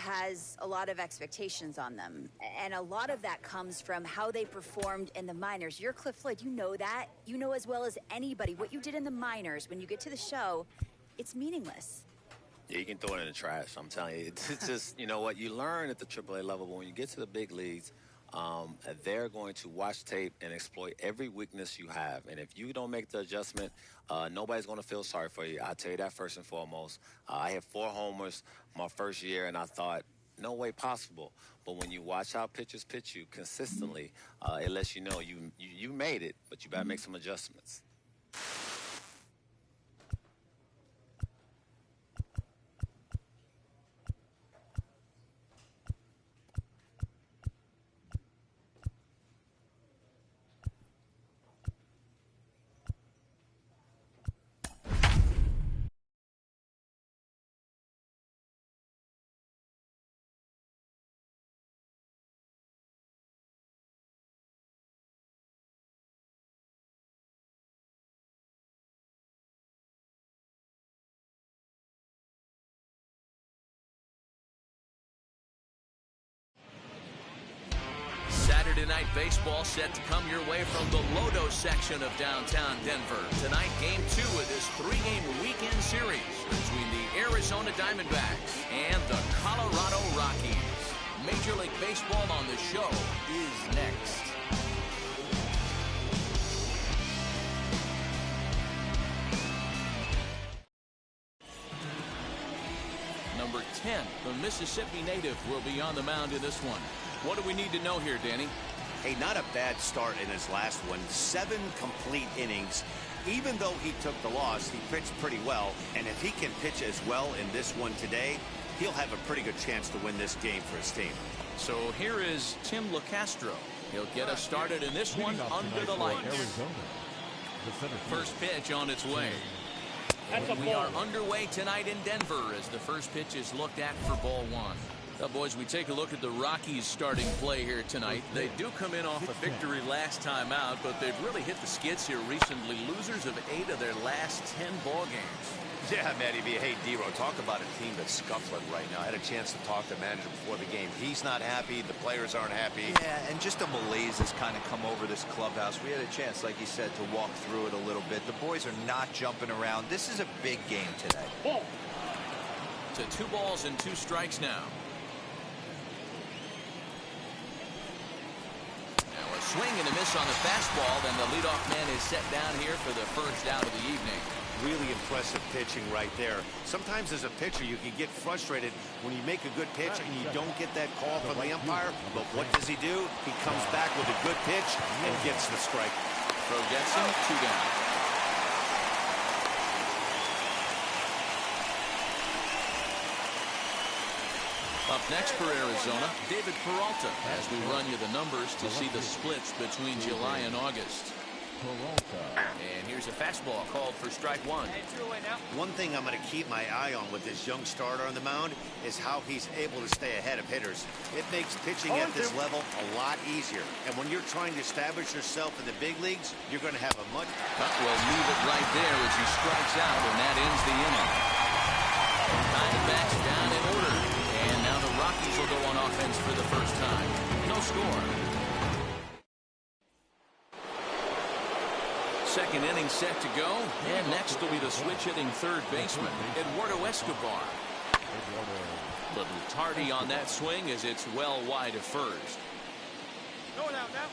has a lot of expectations on them. And a lot of that comes from how they performed in the minors. You're Cliff Floyd, you know that. You know as well as anybody what you did in the minors. When you get to the show, it's meaningless. Yeah, you can throw it in the trash. I'm telling you. It's just, you know what, you learn at the AAA level, but when you get to the big leagues, they're going to watch tape and exploit every weakness you have. And if you don't make the adjustment, nobody's going to feel sorry for you. I'll tell you that first and foremost. I had 4 homers my first year, and I thought, no way possible. But when you watch how pitchers pitch you consistently, it lets you know you made it, but you got to make some adjustments. Saturday Night Baseball set to come your way from the Lodo section of downtown Denver. Tonight, Game 2 of this 3-game weekend series between the Arizona Diamondbacks and the Colorado Rockies. Major League Baseball on the show is next. Number 10, the Mississippi native, will be on the mound in this one. What do we need to know here, Danny? Hey, not a bad start in his last one. 7 complete innings. Even though he took the loss, he pitched pretty well. And if he can pitch as well in this one today, he'll have a pretty good chance to win this game for his team. So here is Tim LaCastro. He'll get us started in this one under the lights. First pitch on its way. We are underway tonight in Denver as the first pitch is looked at for ball 1. Now, boys, we take a look at the Rockies' starting play here tonight. They do come in off a victory last time out, but they've really hit the skids here recently. Losers of 8 of their last 10 ball games. Yeah, Matty B. Hey, D-Ro, talk about a team that's scuffling right now. I had a chance to talk to the manager before the game. He's not happy. The players aren't happy. Yeah, and just a malaise has kind of come over this clubhouse. We had a chance, like you said, to walk through it a little bit. The boys are not jumping around. This is a big game today. To 2 balls and 2 strikes now. Swing and a miss on the fastball, then the leadoff man is set down here for the first out of the evening. Really impressive pitching right there. Sometimes as a pitcher you can get frustrated when you make a good pitch and you don't get that call from the umpire. But what does he do? He comes back with a good pitch and gets the strike. Throw gets him, 2 down. Up next for Arizona, David Peralta, as we run you the numbers to see the splits between July and August. And here's a fastball called for strike 1. One thing I'm going to keep my eye on with this young starter on the mound is how he's able to stay ahead of hitters. It makes pitching at this level a lot easier. And when you're trying to establish yourself in the big leagues, you're going to have a much... Will leave it right there as he strikes out, and that ends the inning. Diamondbacks down in order. And now the Rockies will go on offense for the first time. No score. Second inning set to go. And next will be the switch-hitting third baseman, Eduardo Escobar. Little tardy on that swing as it's well wide of first. Going out now.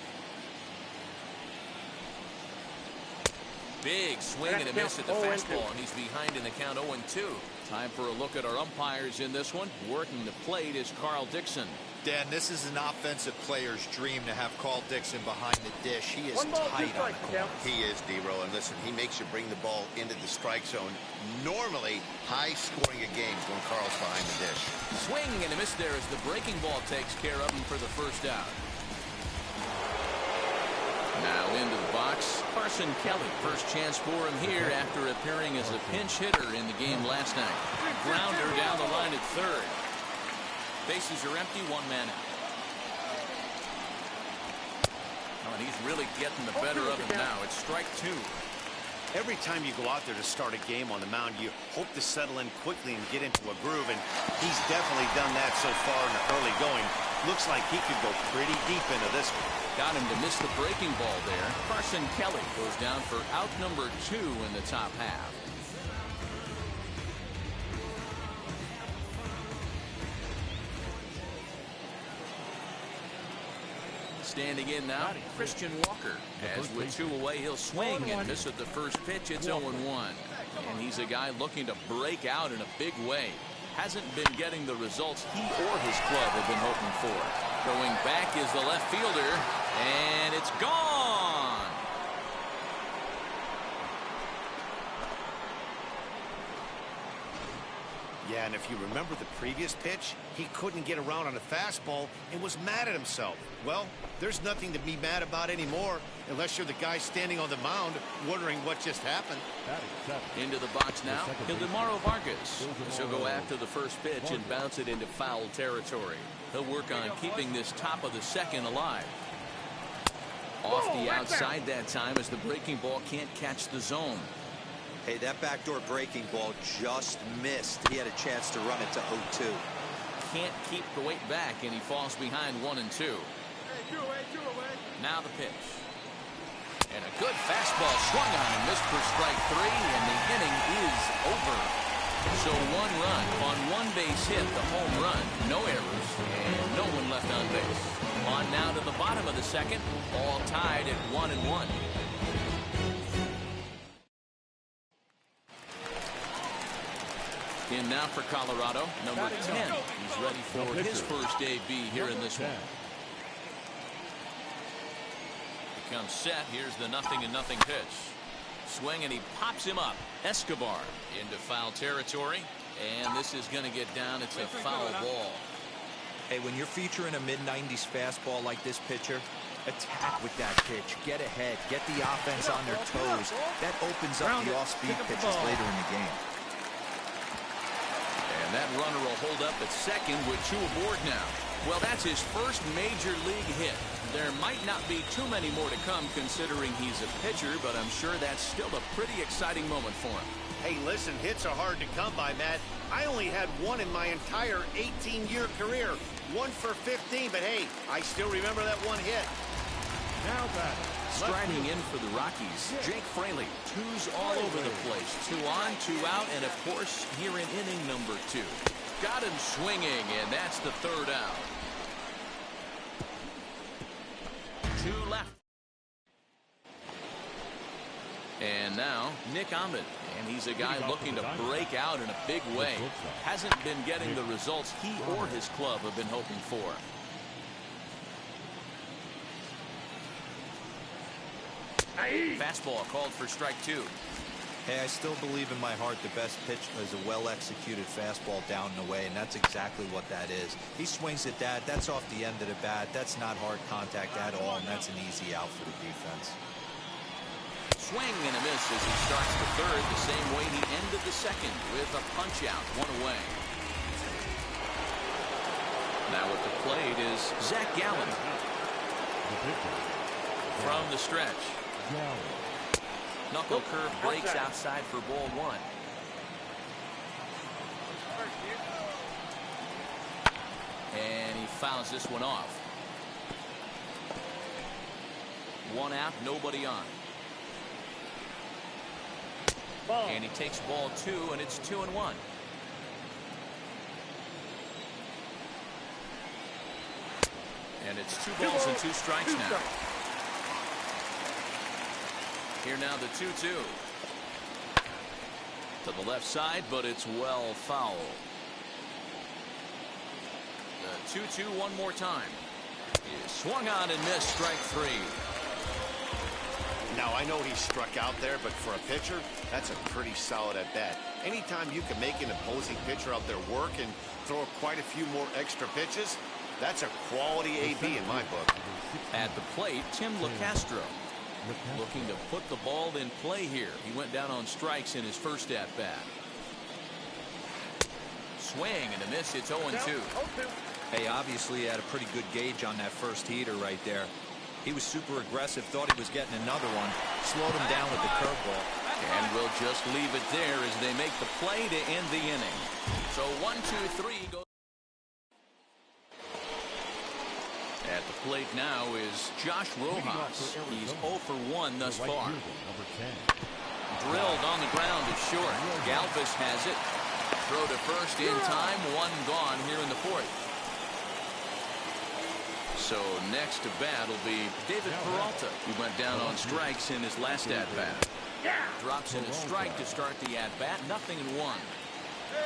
Big swing and a miss at the fastball, and he's behind in the count 0-2. Time for a look at our umpires in this one. Working the plate is Carl Dixon. Dan, this is an offensive player's dream to have Carl Dixon behind the dish. He is tight on the corner. He is, D-Ro, and listen, he makes you bring the ball into the strike zone. Normally, high-scoring a games when Carl's behind the dish. Swing and a miss there as the breaking ball takes care of him for the first out. Now into the box, Carson Kelly. First chance for him here after appearing as a pinch hitter in the game last night. Grounder down the line at third. Bases are empty, 1 man out. Oh, and he's really getting the better of him now. It's strike 2. Every time you go out there to start a game on the mound, you hope to settle in quickly and get into a groove, and he's definitely done that so far in the early going. Looks like he could go pretty deep into this one. Got him to miss the breaking ball there. Carson Kelly goes down for out number 2 in the top half. Standing in now, Christian Walker. As with 2 away, he'll swing and miss at the first pitch. It's 0-1. And he's a guy looking to break out in a big way. Hasn't been getting the results he or his club have been hoping for. Going back is the left fielder, and it's gone. Yeah, and if you remember the previous pitch, he couldn't get around on a fastball and was mad at himself. Well, there's nothing to be mad about anymore unless you're the guy standing on the mound wondering what just happened. Into the box now, Ildemaro Vargas. He'll go after the first pitch and bounce it into foul territory. He'll work on keeping this top of the second alive. Off the outside that time as the breaking ball can't catch the zone. Hey, that backdoor breaking ball just missed. He had a chance to run it to 0-2. Can't keep the weight back, and he falls behind 1-2. Now the pitch. And a good fastball swung on and missed for strike 3, and the inning is over. So 1 run on 1 base hit, the home run, no errors, and no one left on base. On now to the bottom of the second, all tied at 1-1. In now for Colorado, number 10. He's ready for his first AB here in this one. He comes set. Here's the 0-0 pitch. Swing, and he pops him up. Escobar into foul territory, and this is going to get down. It's a foul ball. Hey, when you're featuring a mid-90s fastball like this pitcher, attack with that pitch. Get ahead. Get the offense on their toes. That opens up the off-speed pitches later in the game. And that runner will hold up at second with 2 aboard now. Well, that's his first major league hit. There might not be too many more to come considering he's a pitcher, but I'm sure that's still a pretty exciting moment for him. Hey, listen, hits are hard to come by, Matt. I only had 1 in my entire 18-year career. 1 for 15, but hey, I still remember that 1 hit. Now back. Striding in for the Rockies, Jake Fraley. 2s all over the place. 2 on, 2 out, and of course, here in inning number 2. Got him swinging, and that's the 3rd out. 2 left. And now, Nick Ahmed. And he's a guy looking to break out in a big way. Hasn't been getting the results he or his club have been hoping for. Fastball called for strike 2. Hey, I still believe in my heart the best pitch is a well-executed fastball down and away, and that's exactly what that is. He swings at that. That's off the end of the bat. That's not hard contact at all, and that's an easy out for the defense. Swing and a miss as he starts the 3rd the same way he ended the 2nd with a punch out, 1 away. Now at the plate is Zach Gallen. From the stretch. Knuckle curve breaks outside for ball 1. And he fouls this one off. 1 out, nobody on. And he takes ball 2, and it's 2-1. And it's 2 balls and 2 strikes now. Here now the 2-2. To the left side, but it's well foul. The 2-2 one more time. He swung on and missed, strike 3. Now, I know he struck out there, but for a pitcher, that's a pretty solid at bat. Anytime you can make an opposing pitcher out there work and throw quite a few more extra pitches, that's a quality AB in my book. At the plate, Tim LeCastro. Looking to put the ball in play here. He went down on strikes in his first at-bat. Swing and a miss. It's 0-2. Hey, obviously he had a pretty good gauge on that first heater right there. He was super aggressive, thought he was getting another one, slowed him down with the curveball. And we'll just leave it there as they make the play to end the inning. So 1, 2, 3 goes. At the plate now is Josh Rojas. He's 0 for 1 thus far. Drilled on the ground is short. Galvis has it. Throw to first in time. 1 gone here in the 4th. So next to bat will be David Peralta, who went down on strikes in his last at-bat. Drops in a strike to start the at-bat. 0-1.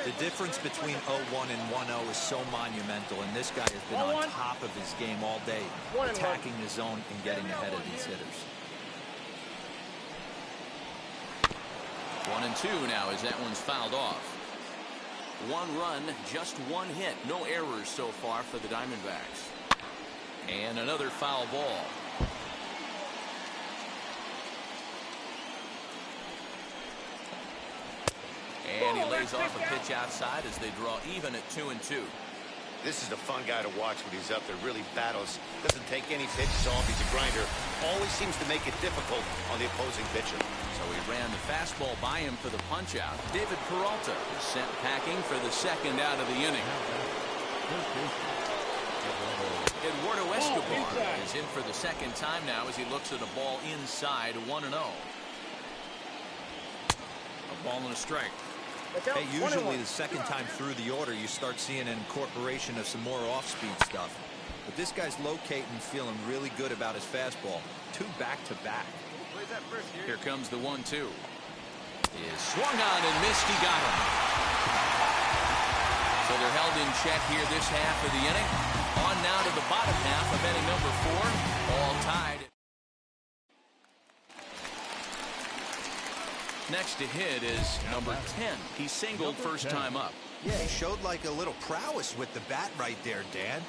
The difference between 0-1 and 1-0 is so monumental, and this guy has been on top of his game all day, attacking the zone and getting ahead of these hitters. 1-2 now as that one's fouled off. 1 run, just 1 hit. No errors so far for the Diamondbacks. And another foul ball. And he lays off a pitch outside as they draw even at 2-2. This is a fun guy to watch when he's up there. Really battles. Doesn't take any pitches off. He's a grinder. Always seems to make it difficult on the opposing pitcher. So he ran the fastball by him for the punch-out. David Peralta is sent packing for the 2nd out of the inning. Eduardo Escobar is in for the 2nd time now as he looks at a ball inside. 1-0. A ball and a strike. Hey, usually the 2nd time through the order you start seeing an incorporation of some more off-speed stuff. But this guy's locating, feeling really good about his fastball. 2 back-to-back. Here comes the 1-2. Is swung on and missed. He got him. So they're held in check here this half of the inning. On now to the bottom half of inning number 4. All tied. Next to hit is number 10. He singled first time up. Yeah, he showed like a little prowess with the bat right there, Dan.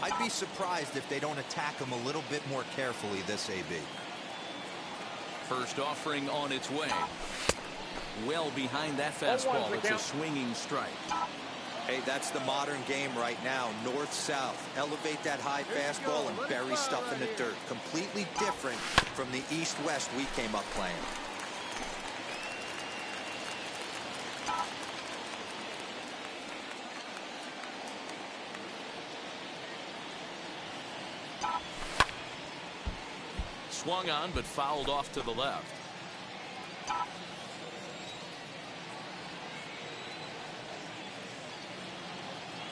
I'd be surprised if they don't attack him a little bit more carefully this AB. First offering on its way. Well behind that fastball. It's a swinging strike. Hey, that's the modern game right now. North-south. Elevate that high fastball and bury stuff in the dirt. Completely different from the east-west we came up playing. Swung on but fouled off to the left.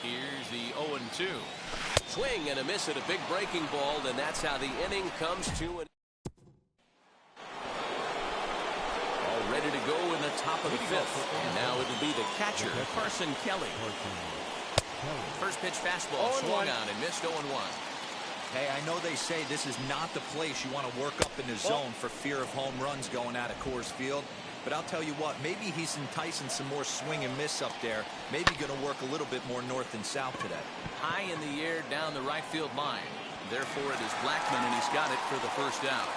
Here's the 0-2. Swing and a miss at a big breaking ball, and that's how the inning comes to an. All ready to go in the top of the 5th. And now it'll be the catcher, Carson Kelly. First pitch fastball swung on and missed. 0-1. Hey, I know they say this is not the place you want to work up in the zone for fear of home runs going out of Coors Field. But I'll tell you what, maybe he's enticing some more swing and miss up there. Maybe going to work a little bit more north and south today. High in the air down the right field line. Therefore, it is Blackmon, and he's got it for the 1st out.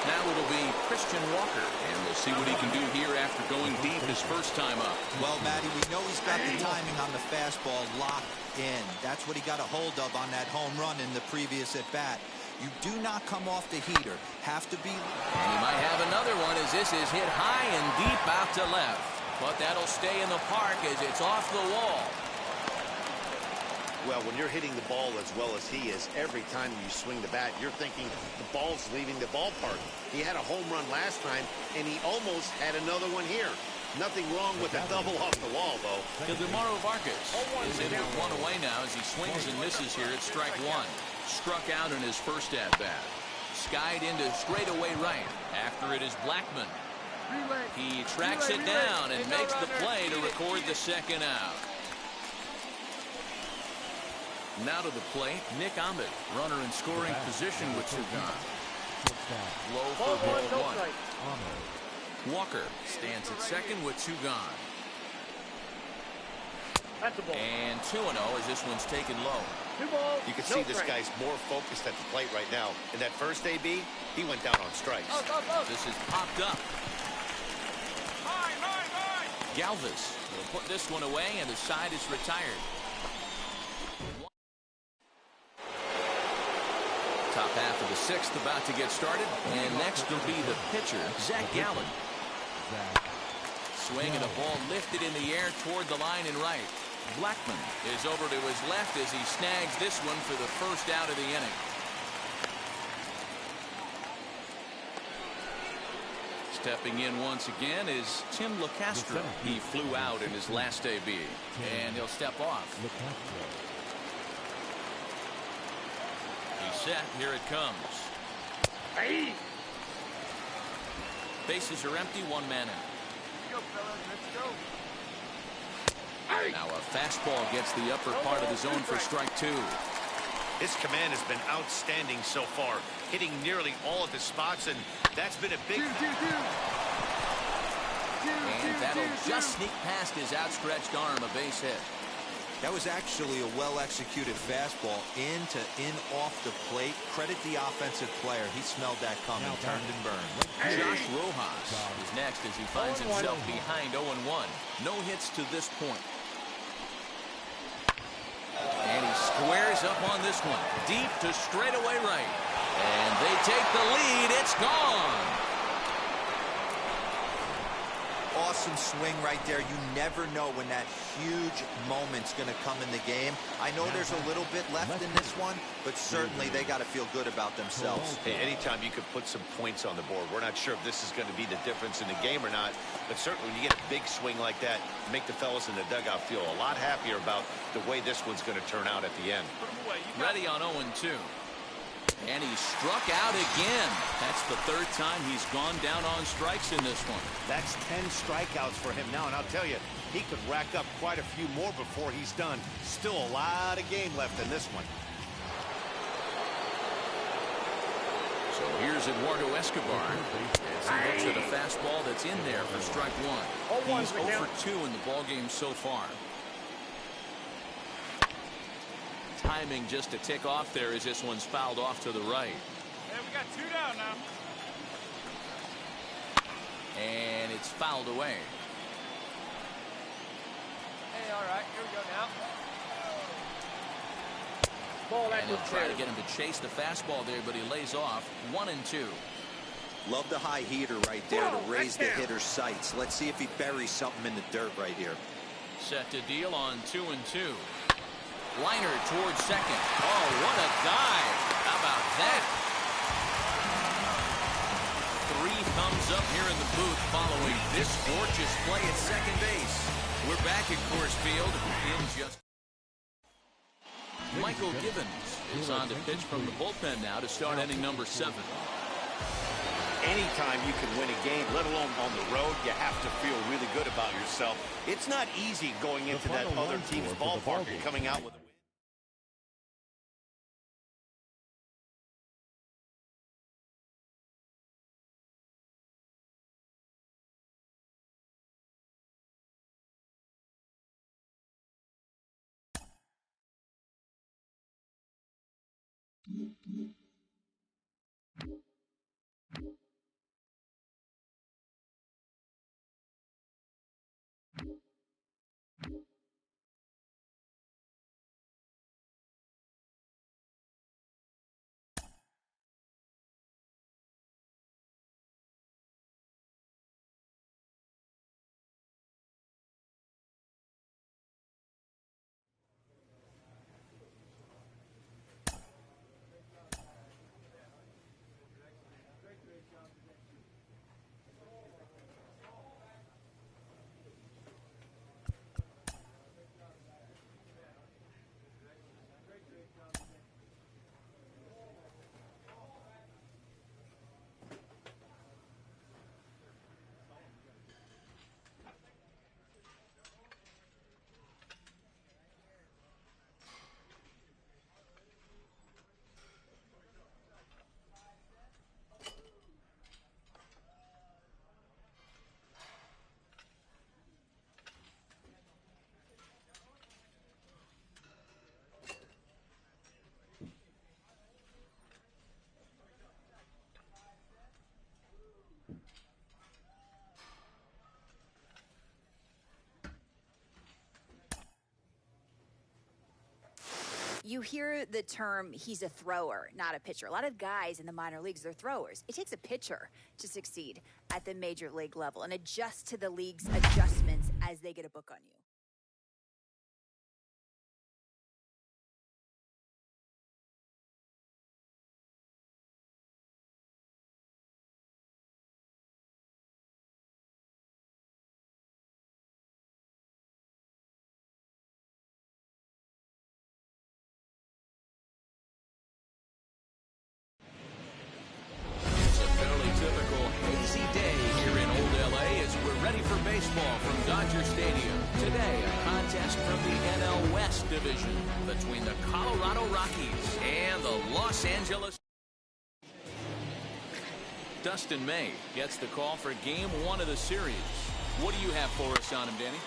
Now it'll be Christian Walker, and we'll see what he can do here after going deep his first time up. Well, Matty, we know he's got the timing on the fastball locked in. That's what he got a hold of on that home run in the previous at-bat. You do not come off the heater. Have to be. And he might have another one as this is hit high and deep out to left. But that'll stay in the park as it's off the wall. Well, when you're hitting the ball as well as he is, every time you swing the bat, you're thinking the ball's leaving the ballpark. He had a home run last time, and he almost had another one here. Nothing wrong with the double off the wall, though. Ildemaro Vargas is in with 1 away now as he swings and misses here at strike 1. Struck out in his first at-bat. Skied into straightaway right. After it is Blackmon. He tracks it down and makes the play to record the 2nd out. Now to the plate, Nick Ahmed, runner in scoring position with 2 gone. Low for ball 1. Walker stands at second with 2 gone. And 2-0 as this one's taken low. You can see this guy's more focused at the plate right now. In that first AB, he went down on strikes. This is popped up. Galvis will put this one away, and the side is retired. Top half of the sixth about to get started. And next will be the pitcher, Zach Gallen. Swing and a ball lifted in the air toward the line and right. Blackman is over to his left as he snags this one for the first out of the inning. Stepping in once again is Tim LeCastro. He flew out in his last AB, and he'll step off. He's set. Here it comes. Hey. Bases are empty. One man out. Now a fastball gets the upper part of the zone for strike two. His command has been outstanding so far, hitting nearly all of his spots, and that's been a big... And that'll just sneak past his outstretched arm, a base hit. That was actually a well-executed fastball in to in off the plate. Credit the offensive player. He smelled that coming, turned and burned. Josh Rojas is next as he finds himself behind 0-1. No hits to this point. And he squares up on this one. Deep to straightaway right. And they take the lead. It's gone. Awesome swing right there. You never know when that huge moment's going to come in the game. I know there's a little bit left in this one, but certainly they got to feel good about themselves. Hey, anytime you could put some points on the board, we're not sure if this is going to be the difference in the game or not, but certainly when you get a big swing like that, make the fellas in the dugout feel a lot happier about the way this one's going to turn out at the end. Ready on 0-2. And he struck out again. That's the third time he's gone down on strikes in this one. That's 10 strikeouts for him now, and I'll tell you, he could rack up quite a few more before he's done. Still a lot of game left in this one. So here's Eduardo Escobar as he looks at a fastball that's in there for strike one. He's 0 for 2 in the ballgame so far. Timing just to tick off there as this one's fouled off to the right. Hey, we got 2 down now. And it's fouled away. Hey, all right, here we go now. And he'll try to get him to chase the fastball there, but he lays off. 1-2. Love the high heater right there to raise the hitter's sights. Let's see if he buries something in the dirt right here. Set to deal on 2-2. Liner towards second. Oh, what a dive. How about that? 3 thumbs up here in the booth following this gorgeous play at second base. We're back at Coors Field in just... Michael Gibbons is on to pitch from the bullpen now to start inning number 7. Anytime you can win a game, let alone on the road, you have to feel really good about yourself. It's not easy going into that other team's ballpark and coming out with a win. You hear the term, he's a thrower, not a pitcher. A lot of guys in the minor leagues, they're throwers. It takes a pitcher to succeed at the major league level and adjust to the league's adjustments as they get a book on you. Baseball from Dodger Stadium. Today, a contest from the NL West division between the Colorado Rockies and the Los Angeles. Dustin May gets the call for game 1 of the series. What do you have for us on him, Danny?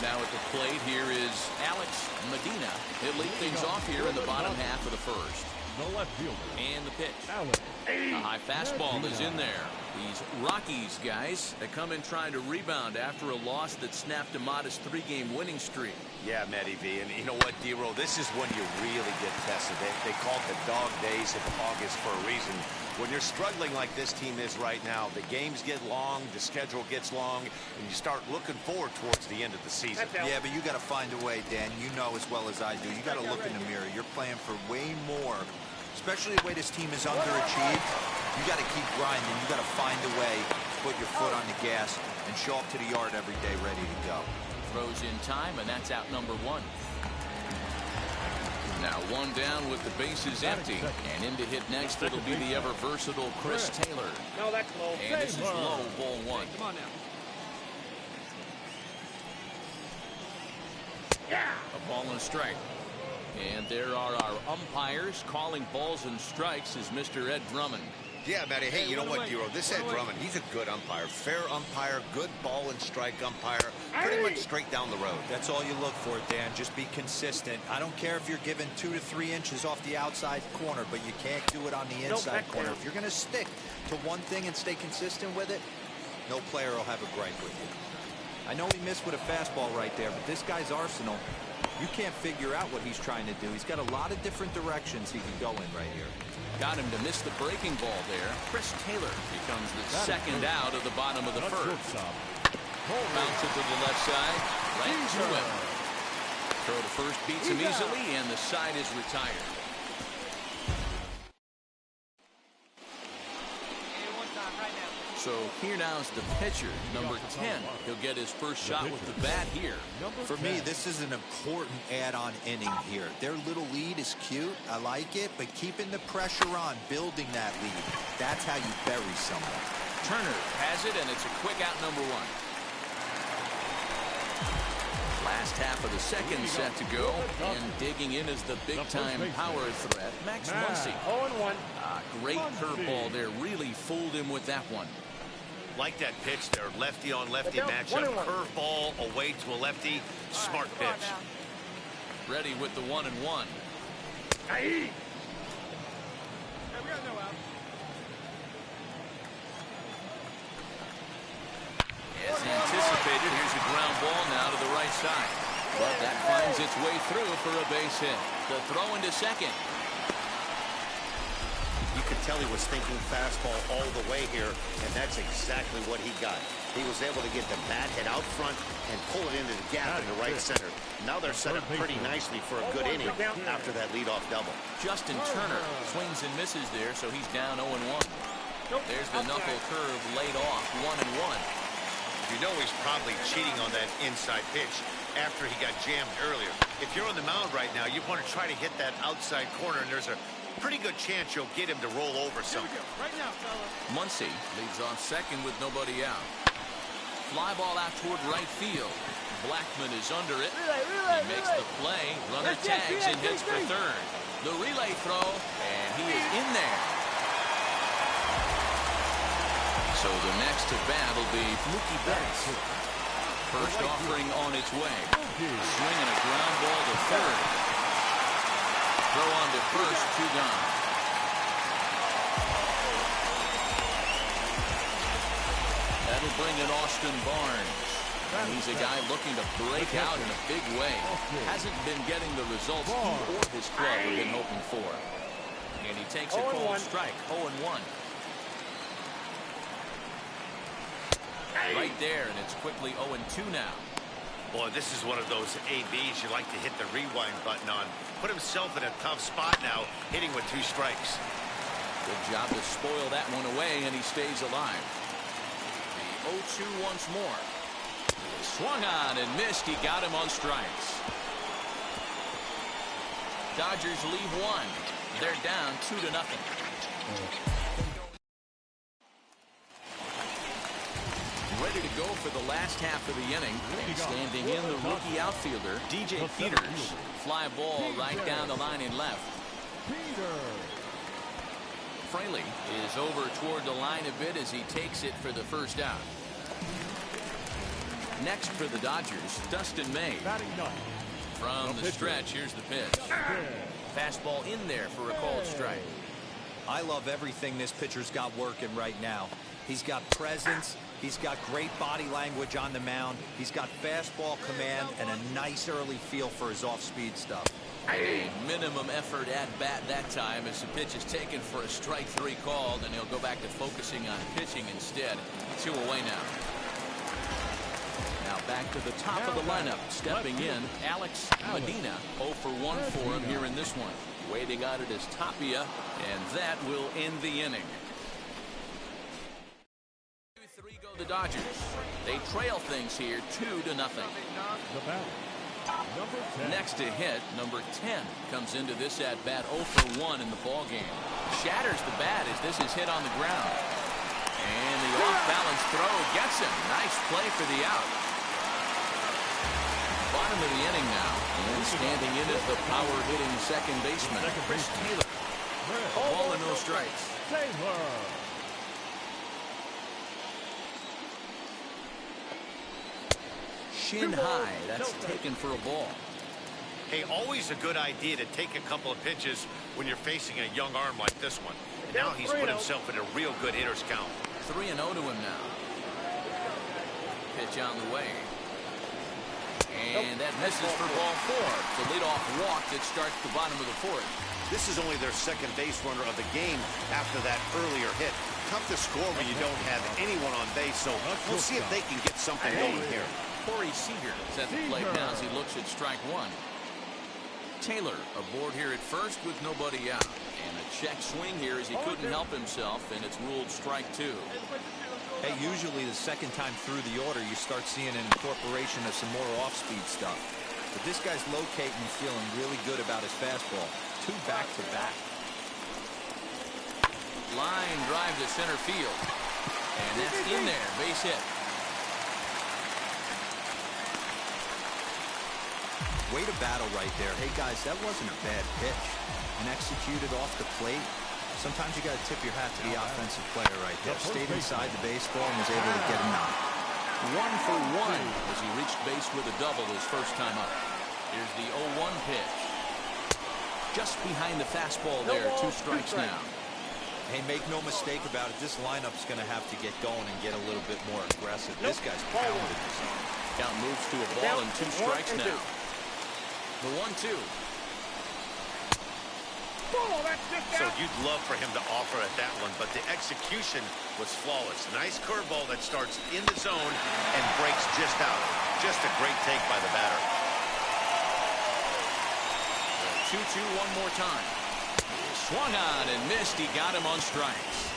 Now at the plate here is Alex Medina. He'll lead things off here in the bottom half of the first. The left fielder. And the pitch. A high fastball is in there. These Rockies guys, they come in trying to rebound after a loss that snapped a modest 3-game winning streak. Yeah, Matty V. And you know what, D-Roll? This is when you really get tested. They call it the dog days of August for a reason. When you're struggling like this team is right now, the games get long, the schedule gets long, and you start looking forward towards the end of the season. Yeah, but you got to find a way, Dan. You know as well as I do. You got to look in the mirror. You're playing for way more, especially the way this team is underachieved. You got to keep grinding. You got to find a way to put your foot on the gas and show up to the yard every day ready to go. Throws in time, and that's out number 1. Now 1 down with the bases empty, and in to hit next it'll be the ever versatile Chris Taylor. No, that's low. And this is low, ball 1. Come on now. A ball and a strike. And there are our umpires calling balls and strikes is Mr. Ed Drummond. Yeah, Matty. Hey, you know what, Dero? This Ed Drummond, he's a good umpire. Fair umpire, good ball and strike umpire. Pretty much straight down the road. That's all you look for, Dan. Just be consistent. I don't care if you're given 2 to 3 inches off the outside corner, but you can't do it on the inside corner. If you're going to stick to one thing and stay consistent with it, no player will have a gripe with you. I know he missed with a fastball right there, but this guy's arsenal, you can't figure out what he's trying to do. He's got a lot of different directions he can go in right here. Got him to miss the breaking ball there. Chris Taylor becomes the second out of the bottom of the first. Bounce it to the left side. Right to him. Throw to first beats him easily, and the side is retired. So here now is the pitcher, number 10. He'll get his first shot with the bat here. For me, this is an important add-on inning here. Their little lead is cute. I like it, but keeping the pressure on, building that lead, that's how you bury someone. Turner has it, and it's a quick out number 1. Last half of the second set to go, and digging in is the big-time power threat, Max Muncy. 0-1. Great curveball there. Really fooled him with that one. Like that pitch there, lefty on lefty matchup, curveball away to a lefty, smart pitch. Ready with the 1-1. As anticipated, here's a ground ball now to the right side. But that finds its way through for a base hit. The throw into second. You could tell he was thinking fastball all the way here, and that's exactly what he got. He was able to get the bat hit out front and pull it into the gap in the right center. Now they're set up pretty nicely for a good inning after that leadoff double. Justin Turner swings and misses there, so he's down 0-1. There's the knuckle curve laid off, 1-1. You know he's probably cheating on that inside pitch after he got jammed earlier. If you're on the mound right now, you want to try to hit that outside corner, and there's a pretty good chance you'll get him to roll over something. Right now, fella. Muncy leads off second with nobody out. Fly ball out toward right field. Blackman is under it. He makes the play. Runner tags and hits for third. The relay throw, and he is in there. So the next to bat will be Mookie Betts. First offering on its way. Swinging a ground ball to third. Throw on to first, 2 gone. will bring in Austin Barnes. And he's a guy looking to break out in a big way. Hasn't been getting the results he or his club have been hoping for. And he takes a cold strike, 0-1. Right there, and it's quickly 0-2 now. Boy, this is one of those ABs you like to hit the rewind button on. Put himself in a tough spot now, hitting with 2 strikes. Good job to spoil that one away, and he stays alive. The 0-2 once more. Swung on and missed. He got him on strikes. Dodgers leave 1. They're down 2-0. Ready to go for the last half of the inning. And standing in the rookie outfielder, DJ Peters. Fly ball right down the line in left. Fraley is over toward the line a bit as he takes it for the first out. Next for the Dodgers, Dustin May. From the stretch, here's the pitch. Fastball in there for a called strike. I love everything this pitcher's got working right now. He's got presence. He's got great body language on the mound. He's got fastball command and a nice early feel for his off-speed stuff. A minimum effort at bat that time as the pitch is taken for a strike 3 called, and he'll go back to focusing on pitching instead. 2 away now. Now back to the top of the lineup. Stepping in, Alex Medina. 0 for 1 for him here in this one. Waiting on it is Tapia, and that will end the inning. 2-3 go the Dodgers. They trail things here 2-0. Next to hit, number 10 comes into this at bat 0 for 1 in the ball game. Shatters the bat as this is hit on the ground. And the off-balance throw gets him. Nice play for the out. Bottom of the inning now. And standing in is the power-hitting second baseman, Chris Taylor. Ball and no strikes. Shin high. That's taken for a ball. Hey, always a good idea to take a couple of pitches when you're facing a young arm like this one. And now he's put himself in a real good hitter's count. 3-0 to him now. Pitch on the way. And that misses for ball 4. The leadoff walk that starts the bottom of the 4th. This is only their second base runner of the game after that earlier hit. Tough to score when you don't have anyone on base, so we'll see if they can get something going here. Corey Seager is at the plate now as he looks at strike 1. Taylor aboard here at first with nobody out. And a check swing here as he couldn't help himself, and it's ruled strike 2. Hey, usually the second time through the order, you start seeing an incorporation of some more off-speed stuff. But this guy's locating and feeling really good about his fastball. 2 back-to-back. Line drive to center field. And that's in there. Base hit. Way to battle right there. Hey, guys, that wasn't a bad pitch. And executed off the plate. Sometimes you got to tip your hat to the offensive player right there. Stayed inside the baseball and was able to get a knock. 1 for 1 as he reached base with a double his first time up. Here's the 0-1 pitch. Just behind the fastball there. 2 strikes now. Hey, make no mistake about it. This lineup's going to have to get going and get a little bit more aggressive. This guy's pounded this on. Count moves to a ball and 2 strikes now. The 1-2. So you'd love for him to offer at that one, but the execution was flawless. Nice curveball that starts in the zone and breaks just out. Just a great take by the batter. 2-2 one more time. Swung on and missed. He got him on strikes.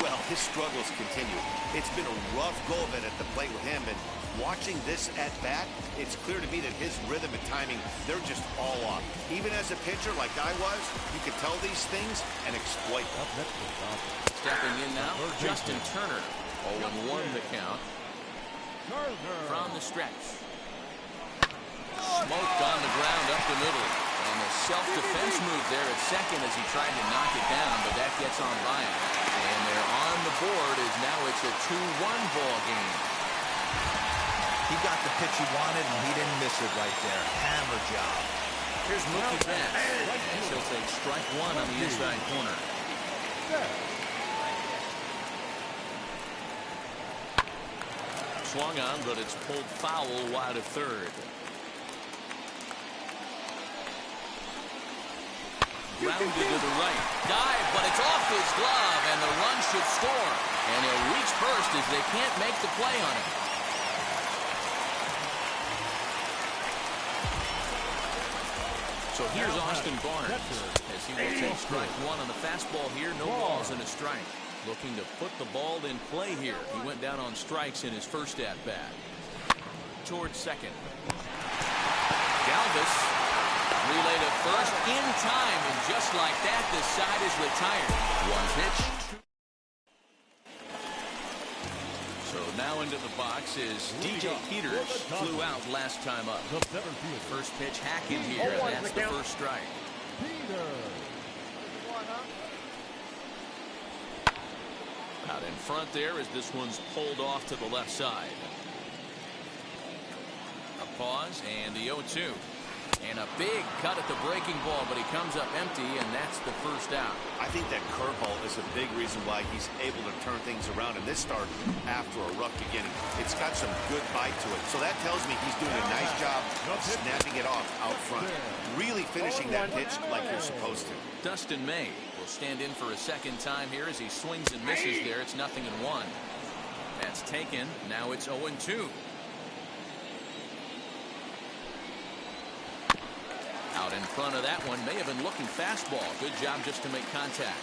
Well, his struggles continue. It's been a rough go of it at the plate with him, and watching this at bat, it's clear to me that his rhythm and timing, they're just all off. Even as a pitcher like I was, you could tell these things and exploit them. Stepping in now, Justin Turner. 0-1 the count. From the stretch. Smoked on the ground up the middle. And a self-defense move there at second as he tried to knock it down, but that gets on by him. And they're on the board as now it's a 2-1 ball game. He got the pitch he wanted, and he didn't miss it right there. Hammer job. Here's Mookie Betts. And he'll take strike 1 on the inside corner. swung on, but it's pulled foul wide of third. Grounded to the right. Dive, but it's off his glove, and the run should score. And he'll reach first as they can't make the play on him. So here's Austin Barnes as he will take strike one on the fastball here. No balls and a strike. Looking to put the ball in play here. He went down on strikes in his first at-bat. Towards second. Galvis relay to first in time, and just like that, this side is retired. One pitch. So now into the box is DJ Peters. Flew out last time up. First pitch hacking here, and that's the first strike. Out in front there as this one's pulled off to the left side. A pause and the 0-2. And a big cut at the breaking ball, but he comes up empty, and that's the first out. I think that curveball is a big reason why he's able to turn things around in this start after a rough beginning. It's got some good bite to it. So that tells me he's doing a nice job of snapping it off out front. Really finishing that pitch like you're supposed to. Dustin May will stand in for a second time here as he swings and misses there. It's 0-1. That's taken. Now it's 0-2. Out in front of that one, may have been looking fastball. Good job just to make contact.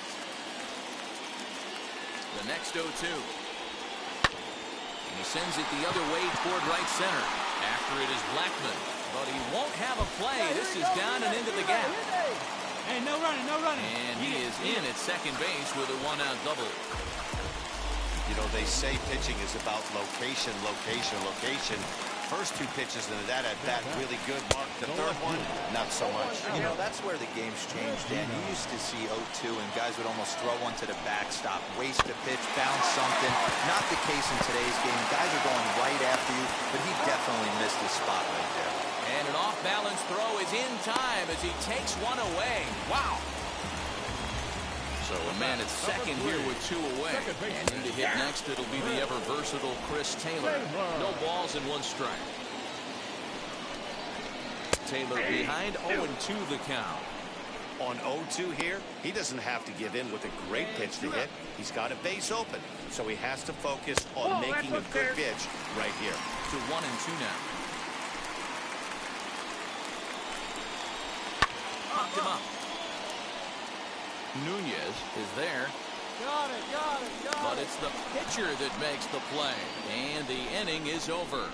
The next 0-2. And he sends it the other way toward right center. After it is Blackman. But he won't have a play. This is down and into the gap. Hey, no running, no running. And he is in at second base with a one-out double. You know, they say pitching is about location, location, location. First two pitches into that at-bat really good, Mark. The third one, not so much. You know, that's where the game's changed, Dan. You used to see 0-2, and guys would almost throw one to the backstop, waste a pitch, bounce something. Not the case in today's game. Guys are going right after you, but he definitely missed his spot right there. And an off-balance throw is in time as he takes one away. Wow. So a man at second here with two away. And in to hit next, it'll be the ever-versatile Chris Taylor. No balls and one strike. Taylor behind 0-2 the count. On 0-2 here, he doesn't have to give in with a great pitch to hit. He's got a base open, so he has to focus on making a good pitch right here. To 1-2 now. Popped him up. Nunez is there. Got it. But it's the pitcher that makes the play. And the inning is over.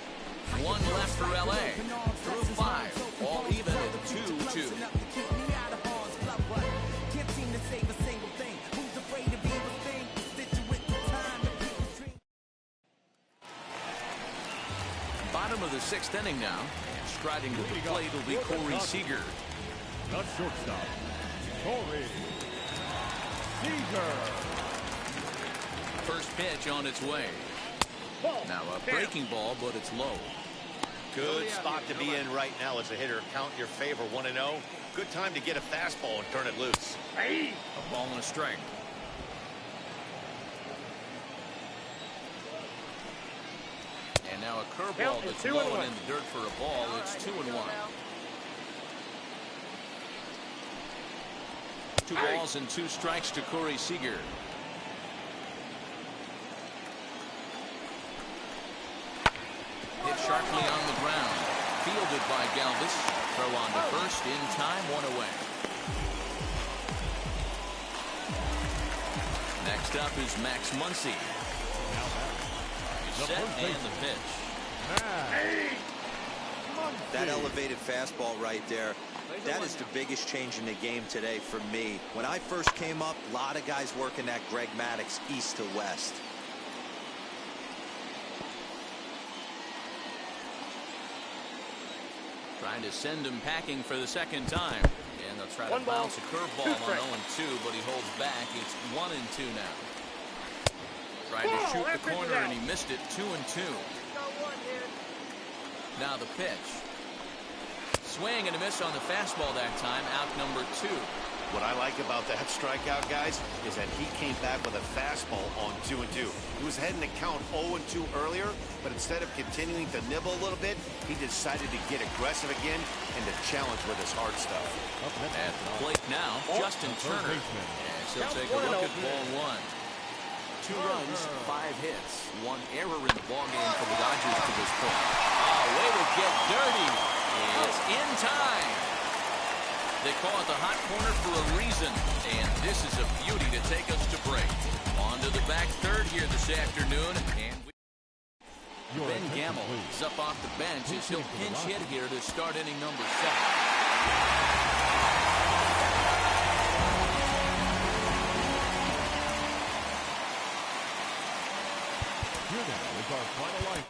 One left for LA. Through 5. All even at 2-2. Bottom of the 6th inning now. And striding to the plate will be Corey Seager. The shortstop, Corey Seager. First pitch on its way. Now a breaking ball, but it's low. Good spot to be in right now as a hitter. Count your favor, 1-0. Good time to get a fastball and turn it loose. A ball and a strike. And now a curveball that's low and in the dirt for a ball. It's 2-1. 2 balls and 2 strikes to Corey Seager. Hit sharply on the ground. Fielded by Galvis. Throw on to first. In time, 1 away. Next up is Max Muncy. Set and the pitch. That elevated fastball right there. That is the biggest change in the game today for me. When I first came up, a lot of guys working that Greg Maddux east to west. Trying to send him packing for the second time. And they'll try to bounce a curveball on 0-2, but he holds back. It's 1-2 now. Tried to shoot the corner and he missed it. 2-2. Now the pitch. Swing and a miss on the fastball that time. Out number 2. What I like about that strikeout, guys, is that he came back with a fastball on 2-2. He was heading to count 0-2 earlier, but instead of continuing to nibble a little bit, he decided to get aggressive again and to challenge with his hard stuff. At the plate now, Justin Turner. And she'll take a look at ball one. 2 runs, 5 hits, 1 error in the ballgame for the Dodgers to this point. Way to get dirty. It's in time. They call it the hot corner for a reason, and this is a beauty to take us to break. On to the back third here this afternoon, and Ben Gamble is up off the bench as he'll pinch hit here to start inning number 7. Here now is our final line.